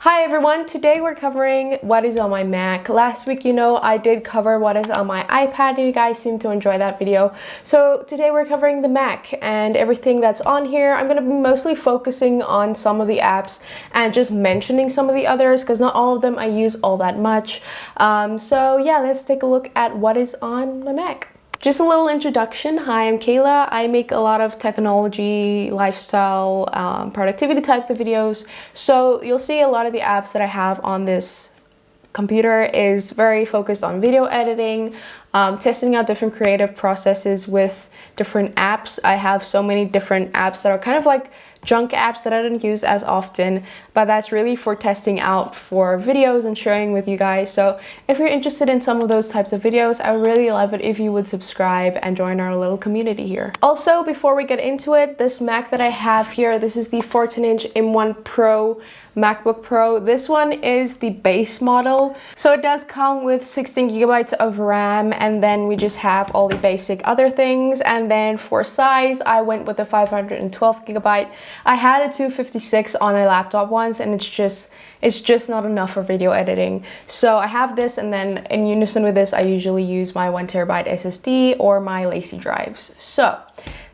Hi everyone, today we're covering what is on my Mac. Last week, I did cover what is on my iPad and you guys seem to enjoy that video. So today we're covering the Mac and everything that's on here. I'm going to be mostly focusing on some of the apps and just mentioning some of the others because not all of them I use all that much. So yeah, let's take a look at what is on my Mac. Just a little introduction. Hi, I'm Kayla. I make a lot of technology, lifestyle, productivity types of videos. So you'll see a lot of the apps that I have on this computer is very focused on video editing, testing out different creative processes with different apps. I have so many different apps that are kind of like junk apps that I don't use as often, but that's really for testing out for videos and sharing with you guys. So if you're interested in some of those types of videos, I would really love it if you would subscribe and join our little community here. Also, before we get into it, this Mac that I have here, this is the 14-inch M1 Pro MacBook Pro. This one is the base model. So it does come with 16 gigabytes of RAM, and then we just have all the basic other things. And then for size, I went with the 512 gigabyte. I had a 256 on a laptop once, and it's just not enough for video editing. So I have this, and then in unison with this, I usually use my 1 terabyte SSD or my Lazy drives. So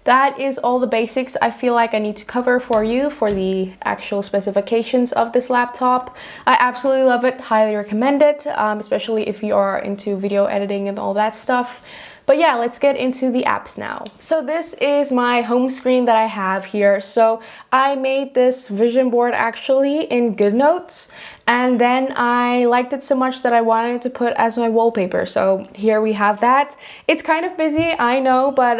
that is all the basics I feel like I need to cover for you for the actual specifications of this laptop. I absolutely love it, highly recommend it, especially if you are into video editing and all that stuff. But yeah, let's get into the apps now. So this is my home screen that I have here. So I made this vision board actually in GoodNotes, and then I liked it so much that I wanted to put as my wallpaper. So here we have that. It's kind of busy, I know, but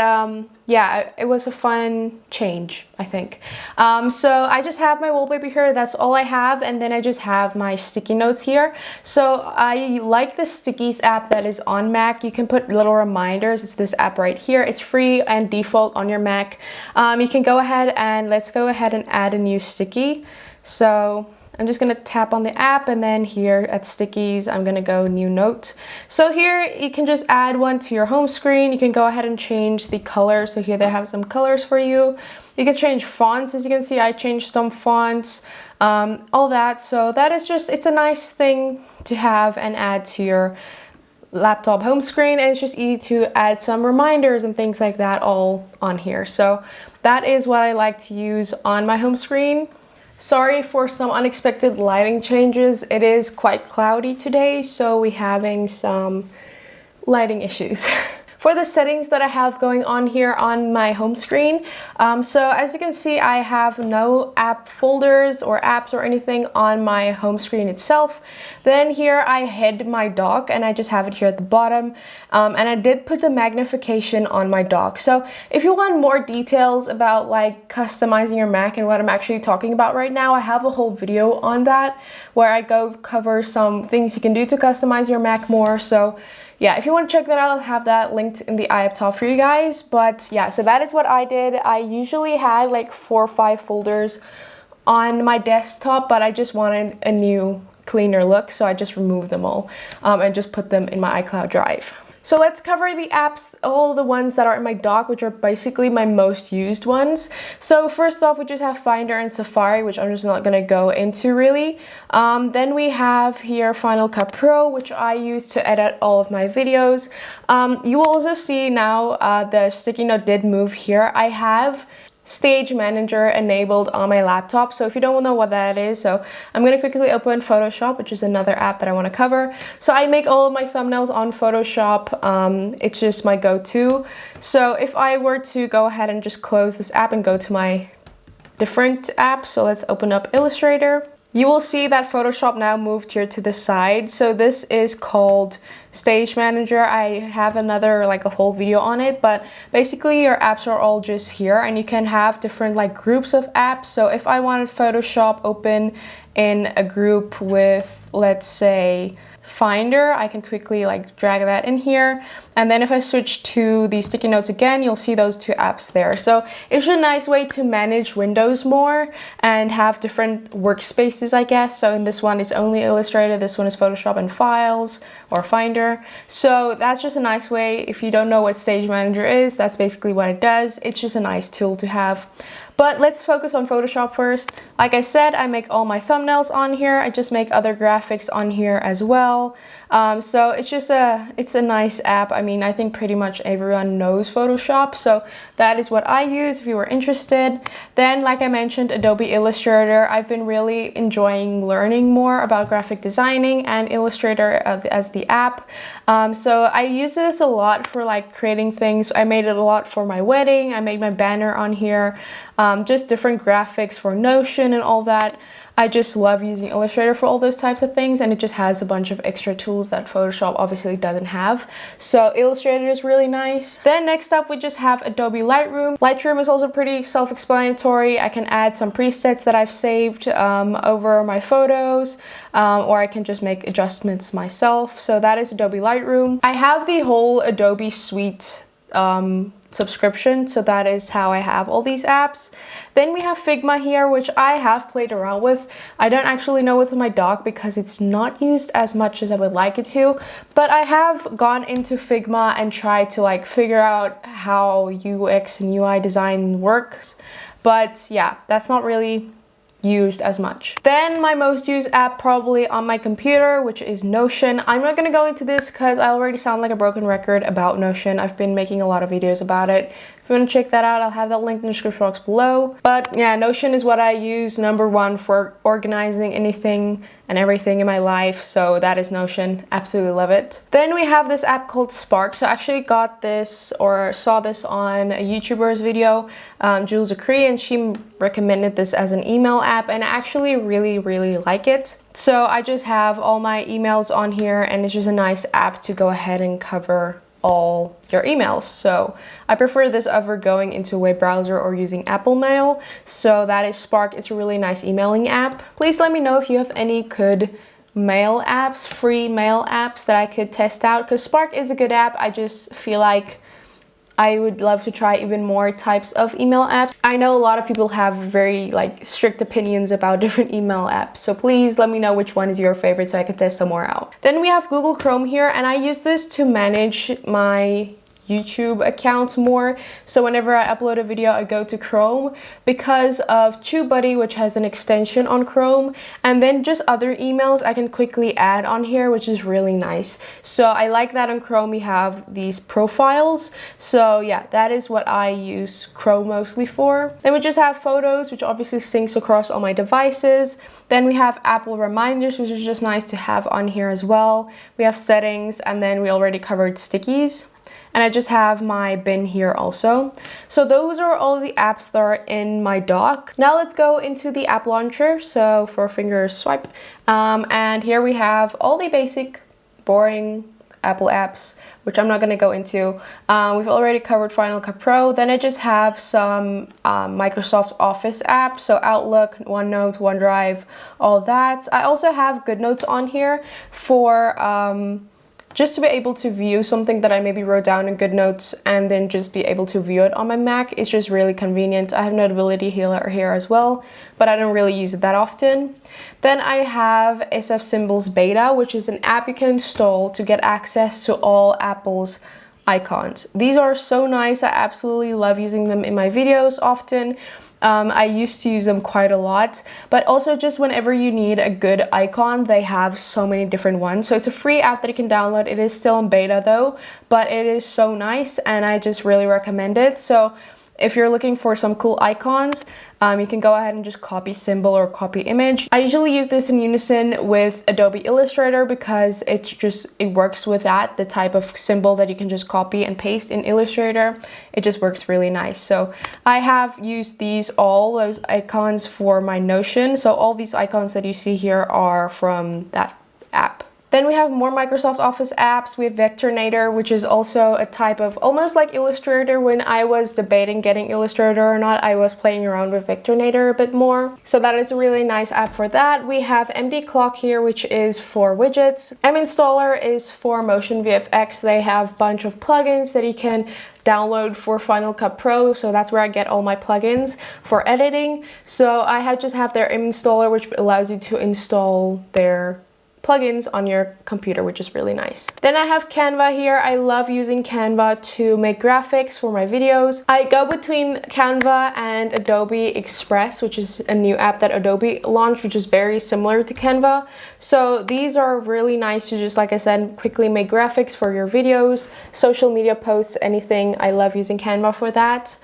yeah, it was a fun change, I think. So I just have my wallpaper here, that's all I have, and then I just have my sticky notes here. So I like the Stickies app that is on Mac. You can put little reminders. It's this app right here. It's free and default on your Mac. You can go ahead and let's go ahead and add a new sticky. So I'm just gonna tap on the app, and then here at Stickies, I'm gonna go new note. So here you can just add one to your home screen. You can go ahead and change the color. So here they have some colors for you. You can change fonts. As you can see, I changed some fonts, all that. So that is just, it's a nice thing to have and add to your laptop home screen, and it's just easy to add some reminders and things like that all on here. So that is what I like to use on my home screen. Sorry for some unexpected lighting changes. It is quite cloudy today, so we're having some lighting issues. For the settings that I have going on here on my home screen, so as you can see, I have no app folders or apps or anything on my home screen itself. Then here I hid my dock, and I just have it here at the bottom, and I did put the magnification on my dock. So if you want more details about like customizing your Mac and what I'm actually talking about right now, I have a whole video on that where I go cover some things you can do to customize your Mac more. So yeah, if you want to check that out, I'll have that linked in the eye up top for you guys. But yeah, so that is what I did. I usually had like 4 or 5 folders on my desktop, but I just wanted a new, cleaner look, so I just removed them all and just put them in my iCloud Drive. So let's cover the apps, all the ones that are in my dock, which are basically my most used ones. So first off, we just have Finder and Safari, which I'm just not gonna go into really. Then we have here Final Cut Pro, which I use to edit all of my videos. You will also see now the sticky note did move here. I have Stage Manager enabled on my laptop, so if you don't know what that is, so I'm going to quickly open Photoshop, which is another app that I want to cover. So I make all of my thumbnails on Photoshop. It's just my go-to. So if I were to go ahead and just close this app and go to my different app, so let's open up Illustrator. You will see that Photoshop now moved here to the side. So this is called Stage Manager. I have another, like a whole video on it, but basically your apps are all just here, and you can have different like groups of apps. So if I wanted Photoshop open in a group with, let's say, Finder, I can quickly like drag that in here, and then if I switch to the sticky notes again, you'll see those 2 apps there. So it's a nice way to manage windows more and have different workspaces, I guess. So in this one it's only Illustrator, this one is Photoshop and Files or Finder. So that's just a nice way. If you don't know what Stage Manager is, that's basically what it does. It's just a nice tool to have. But let's focus on Photoshop first. Like I said, I make all my thumbnails on here. I just make other graphics on here as well. So it's a nice app. I mean, I think pretty much everyone knows Photoshop, so that is what I use if you were interested. Then, like I mentioned, Adobe Illustrator. I've been really enjoying learning more about graphic designing and Illustrator as the app. So I use this a lot for like creating things. I made it a lot for my wedding. I made my banner on here, just different graphics for Notion and all that. I just love using Illustrator for all those types of things, and it just has a bunch of extra tools that Photoshop obviously doesn't have. So Illustrator is really nice. Then next up we just have Adobe Lightroom. Lightroom is also pretty self-explanatory. I can add some presets that I've saved over my photos, or I can just make adjustments myself. So that is Adobe Lightroom. I have the whole Adobe suite subscription, so that is how I have all these apps. Then we have Figma here, which I have played around with. I don't actually know what's in my dock because it's not used as much as I would like it to, but I have gone into Figma and tried to like figure out how UX and UI design works. But yeah, that's not really used as much. Then my most used app probably on my computer, which is Notion. I'm not gonna go into this because I already sound like a broken record about Notion. I've been making a lot of videos about it. If you want to check that out, I'll have that link in the description box below. But yeah, Notion is what I use number one for organizing anything and everything in my life. So that is Notion. Absolutely love it. Then we have this app called Spark. So I actually got this or saw this on a YouTuber's video, Jules Acree, and she recommended this as an email app, and I actually really like it. So I just have all my emails on here, and it's just a nice app to go ahead and cover all your emails. So I prefer this over going into a web browser or using Apple Mail. So that is Spark. It's a really nice emailing app. Please let me know if you have any good mail apps, free mail apps that I could test out, because Spark is a good app. I just feel like I would love to try even more types of email apps. I know a lot of people have very like strict opinions about different email apps, so please let me know which one is your favorite so I can test some more out. Then we have Google Chrome here, and I use this to manage my YouTube accounts more. So whenever I upload a video, I go to Chrome because of TubeBuddy, which has an extension on Chrome, and then just other emails I can quickly add on here, which is really nice. So I like that on Chrome you have these profiles. So yeah, that is what I use Chrome mostly for. Then we just have Photos, which obviously syncs across all my devices. Then we have Apple Reminders, which is just nice to have on here as well. We have Settings, and then we already covered Stickies. And I just have my bin here also. So those are all the apps that are in my dock. Now let's go into the app launcher. So for finger swipe. And here we have all the basic, boring Apple apps, which I'm not going to go into. We've already covered Final Cut Pro. Then I just have some Microsoft Office apps. So Outlook, OneNote, OneDrive, all that. I also have GoodNotes on here for just to be able to view something that I maybe wrote down in GoodNotes and then just be able to view it on my Mac. It's just really convenient. I have Notability here as well, but I don't really use it that often. Then I have SF Symbols Beta, which is an app you can install to get access to all Apple's icons. These are so nice. I absolutely love using them in my videos often. I used to use them quite a lot, but also just whenever you need a good icon, they have so many different ones. So it's a free app that you can download. It is still in beta though, but it is so nice and I just really recommend it. So if you're looking for some cool icons, you can go ahead and just copy symbol or copy image. I usually use this in unison with Adobe Illustrator because it works with that, the type of symbol that you can just copy and paste in Illustrator. It just works really nice. So I have used all those icons for my Notion. So all these icons that you see here are from that app. Then we have more Microsoft Office apps. We have Vectornator, which is also a type of almost like Illustrator. When I was debating getting Illustrator or not, I was playing around with Vectornator a bit more. So that is a really nice app for that. We have MD Clock here, which is for widgets. MInstaller is for Motion VFX. They have a bunch of plugins that you can download for Final Cut Pro, so that's where I get all my plugins for editing. So I just have their MInstaller, which allows you to install their plugins on your computer, which is really nice. Then I have Canva here. I love using Canva to make graphics for my videos. I go between Canva and Adobe Express, which is a new app that Adobe launched, which is very similar to Canva. So these are really nice to just, like I said, quickly make graphics for your videos, social media posts, anything. I love using Canva for that.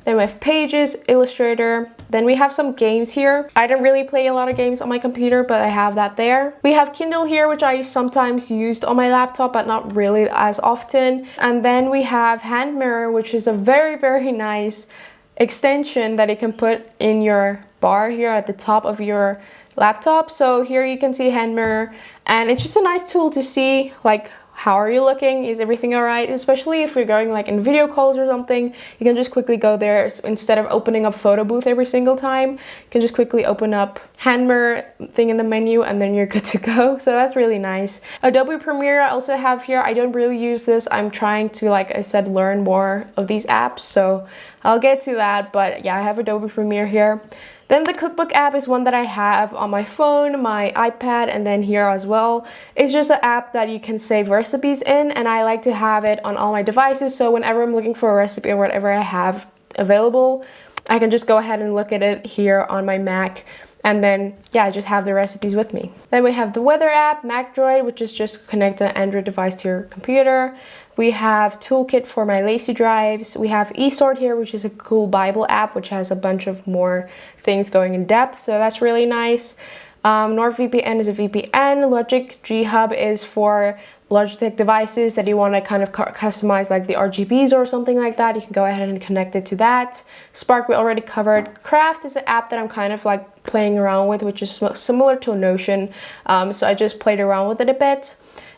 Then we have Pages, Illustrator. Then we have some games here. I don't really play a lot of games on my computer, but I have that there. We have Kindle here, which I sometimes used on my laptop, but not really as often. And then we have Hand Mirror, which is a very, very nice extension that you can put in your bar here at the top of your laptop. So here you can see Hand Mirror, and it's just a nice tool to see, like, how are you looking? Is everything all right? Especially if you're going like in video calls or something, you can just quickly go there. So instead of opening up Photo Booth every single time, you can just quickly open up Hand Mirror thing in the menu, and then you're good to go. So that's really nice. Adobe Premiere I also have here. I don't really use this. I'm trying to, like I said, learn more of these apps, so I'll get to that. But yeah, I have Adobe Premiere here. Then the Cookbook app is one that I have on my phone, my iPad, and then here as well. It's just an app that you can save recipes in, and I like to have it on all my devices, so whenever I'm looking for a recipe or whatever I have available, I can just go ahead and look at it here on my Mac, and then yeah, just have the recipes with me. Then we have the Weather app, MacDroid, which is just connect an Android device to your computer. We have Toolkit for my lazy drives. We have eSort here, which is a cool Bible app, which has a bunch of more things going in depth, so that's really nice. NordVPN is a VPN. Logic G Hub is for Logitech devices that you want to kind of customize, like the RGBs or something like that. You can go ahead and connect it to that. Spark we already covered. Craft is an app that I'm kind of like playing around with, which is similar to Notion. So I just played around with it a bit.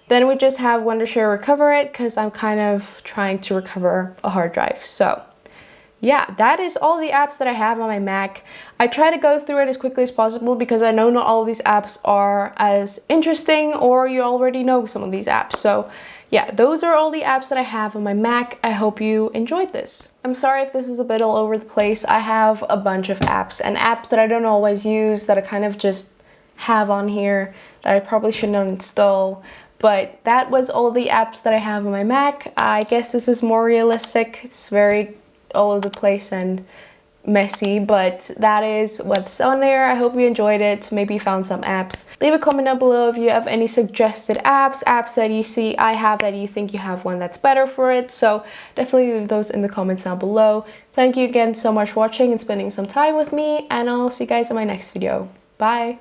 Then we just have Wondershare Recover It, because I'm kind of trying to recover a hard drive. So yeah, that is all the apps that I have on my Mac. I try to go through it as quickly as possible because I know not all of these apps are as interesting, or you already know some of these apps. So yeah, those are all the apps that I have on my Mac. I hope you enjoyed this. I'm sorry if this is a bit all over the place. I have a bunch of apps, and apps that I don't always use that I kind of just have on here that I probably shouldn't uninstall. But that was all the apps that I have on my Mac. I guess this is more realistic. It's very all over the place and messy, but that is what's on there. I hope you enjoyed it. Maybe you found some apps. Leave a comment down below if you have any suggested apps that you see I have that you think you have one that's better for it. So definitely leave those in the comments down below. Thank you again so much for watching and spending some time with me, and I'll see you guys in my next video. Bye!